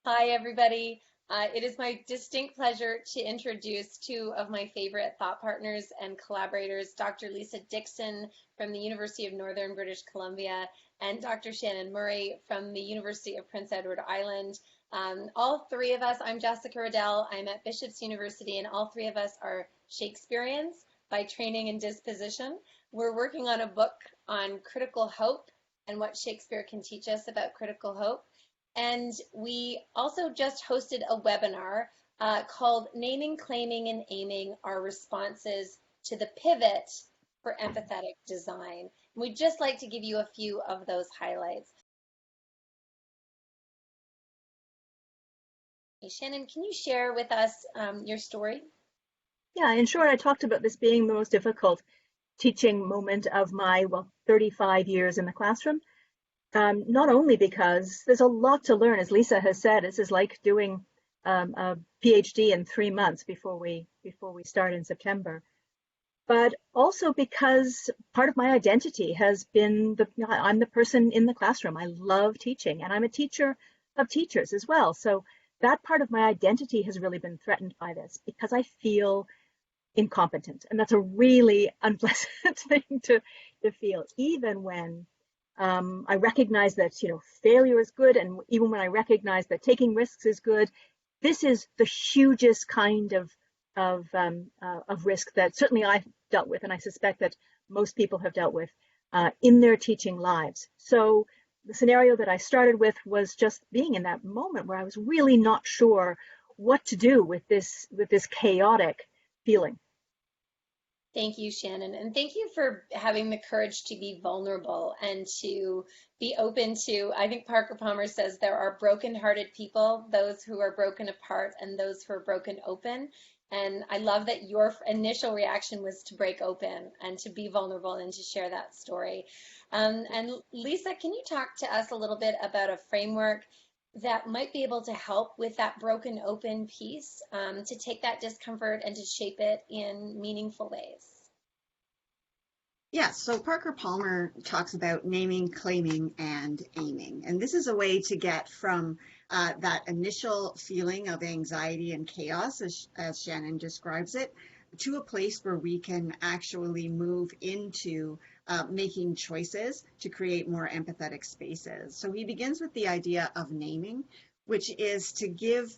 Hi, everybody. It is my distinct pleasure to introduce two of my favorite thought partners and collaborators, Dr. Lisa Dixon from the University of Northern British Columbia and Dr. Shannon Murray from the University of Prince Edward Island. All three of us, I'm Jessica Riddell, I'm at Bishop's University, and all three of us are Shakespeareans by training and disposition. We're working on a book on critical hope and what Shakespeare can teach us about critical hope. And we also just hosted a webinar called Naming, Claiming, and Aiming Our Responses to the Pivot for Empathetic Design. And we'd just like to give you a few of those highlights. Hey, Shannon, can you share with us your story? Yeah, in short, I talked about this being the most difficult teaching moment of my, 35 years in the classroom. Not only because there's a lot to learn, as Lisa has said, this is like doing a PhD in 3 months before we start in September, but also because part of my identity has been I'm the person in the classroom. I love teaching, and I'm a teacher of teachers as well. So that part of my identity has really been threatened by this because I feel incompetent. And that's a really unpleasant thing to feel, even when I recognize that, failure is good. And even when I recognize that taking risks is good, this is the hugest kind of risk that certainly I've dealt with. And I suspect that most people have dealt with in their teaching lives. So the scenario that I started with was just being in that moment where I was really not sure what to do with this chaotic feeling. Thank you, Shannon. And thank you for having the courage to be vulnerable and to be open to, I think Parker Palmer says there are broken-hearted people, those who are broken apart and those who are broken open. And I love that your initial reaction was to break open and to be vulnerable and to share that story. And Lisa, can you talk to us a little bit about a framework that might be able to help with that broken open piece, to take that discomfort and to shape it in meaningful ways? Yeah, so Parker Palmer talks about naming, claiming, and aiming. And this is a way to get from that initial feeling of anxiety and chaos, as Shannon describes it, to a place where we can actually move into making choices to create more empathetic spaces. So he begins with the idea of naming, which is to give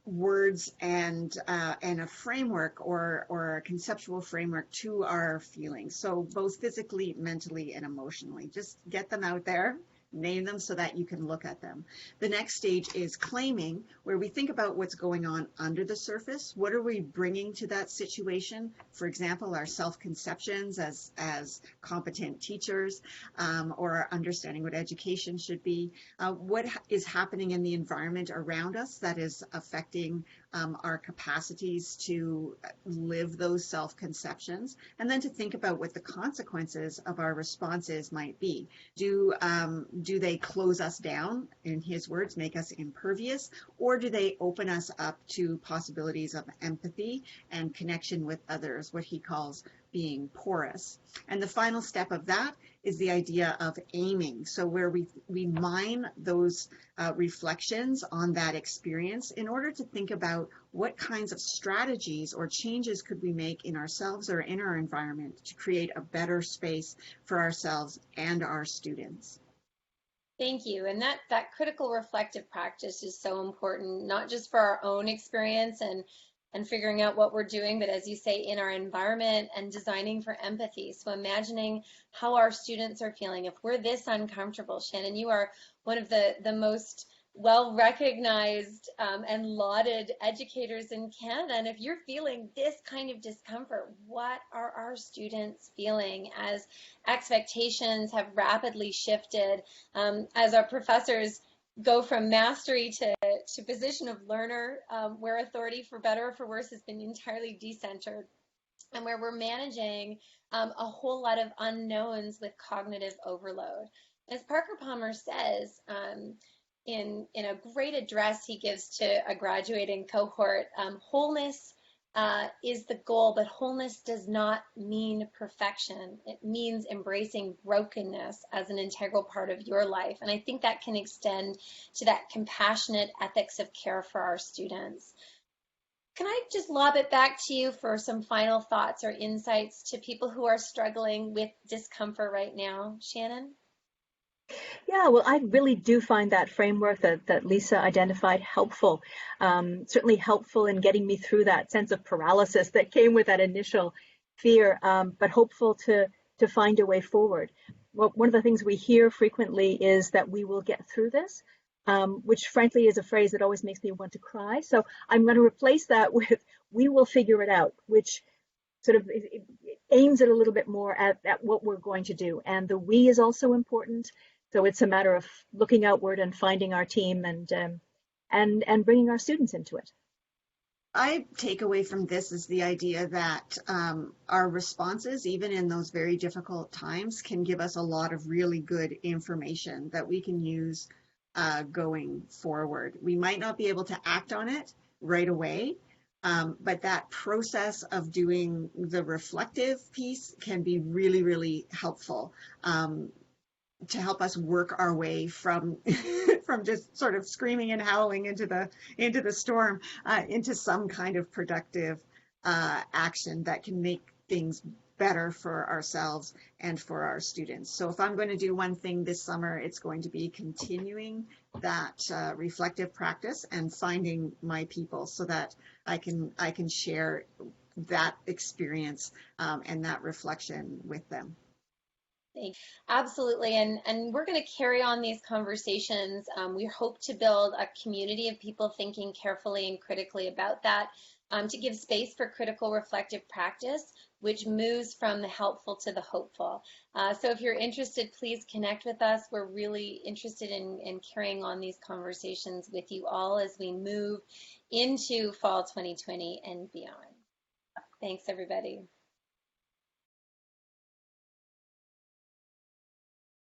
words and a framework or a conceptual framework to our feelings. So both physically, mentally, and emotionally. Just get them out there, name them so that you can look at them. The next stage is claiming, where we think about what's going on under the surface. What are we bringing to that situation? For example, our self-conceptions as competent teachers, or our understanding what education should be. What is happening in the environment around us that is affecting our capacities to live those self-conceptions, and then to think about what the consequences of our responses might be. Do they close us down, in his words, make us impervious, or do they open us up to possibilities of empathy and connection with others, what he calls being porous? And the final step of that is the idea of aiming. So where we mine those reflections on that experience in order to think about what kinds of strategies or changes could we make in ourselves or in our environment to create a better space for ourselves and our students. Thank you. And that critical reflective practice is so important, not just for our own experience and figuring out what we're doing, but as you say, in our environment and designing for empathy. So imagining how our students are feeling. If we're this uncomfortable, Shannon, you are one of the most well-recognized and lauded educators in Canada. And if you're feeling this kind of discomfort, what are our students feeling as expectations have rapidly shifted, as our professors go from mastery to position of learner, where authority, for better or for worse, has been entirely decentered, and where we're managing a whole lot of unknowns with cognitive overload. As Parker Palmer says, in a great address he gives to a graduating cohort, wholeness is the goal, but wholeness does not mean perfection. It means embracing brokenness as an integral part of your life. And I think that can extend to that compassionate ethics of care for our students. Can I just lob it back to you for some final thoughts or insights to people who are struggling with discomfort right now, Shannon? Yeah, well, I really do find that framework that Lisa identified helpful, certainly helpful in getting me through that sense of paralysis that came with that initial fear, but hopeful to find a way forward. Well, one of the things we hear frequently is that we will get through this, which frankly is a phrase that always makes me want to cry. So I'm going to replace that with we will figure it out, which sort of it aims it a little bit more at what we're going to do. And the we is also important. So it's a matter of looking outward and finding our team and bringing our students into it. I take away from this is the idea that our responses, even in those very difficult times, can give us a lot of really good information that we can use going forward. We might not be able to act on it right away, but that process of doing the reflective piece can be really, really helpful. To help us work our way from from just sort of screaming and howling into the storm into some kind of productive action that can make things better for ourselves and for our students. So if I'm going to do one thing this summer, it's going to be continuing that reflective practice and finding my people so that I can share that experience and that reflection with them. Absolutely, and we're going to carry on these conversations. We hope to build a community of people thinking carefully and critically about that, to give space for critical reflective practice, which moves from the helpful to the hopeful. So if you're interested, please connect with us. We're really interested in carrying on these conversations with you all as we move into fall 2020 and beyond. Thanks, everybody.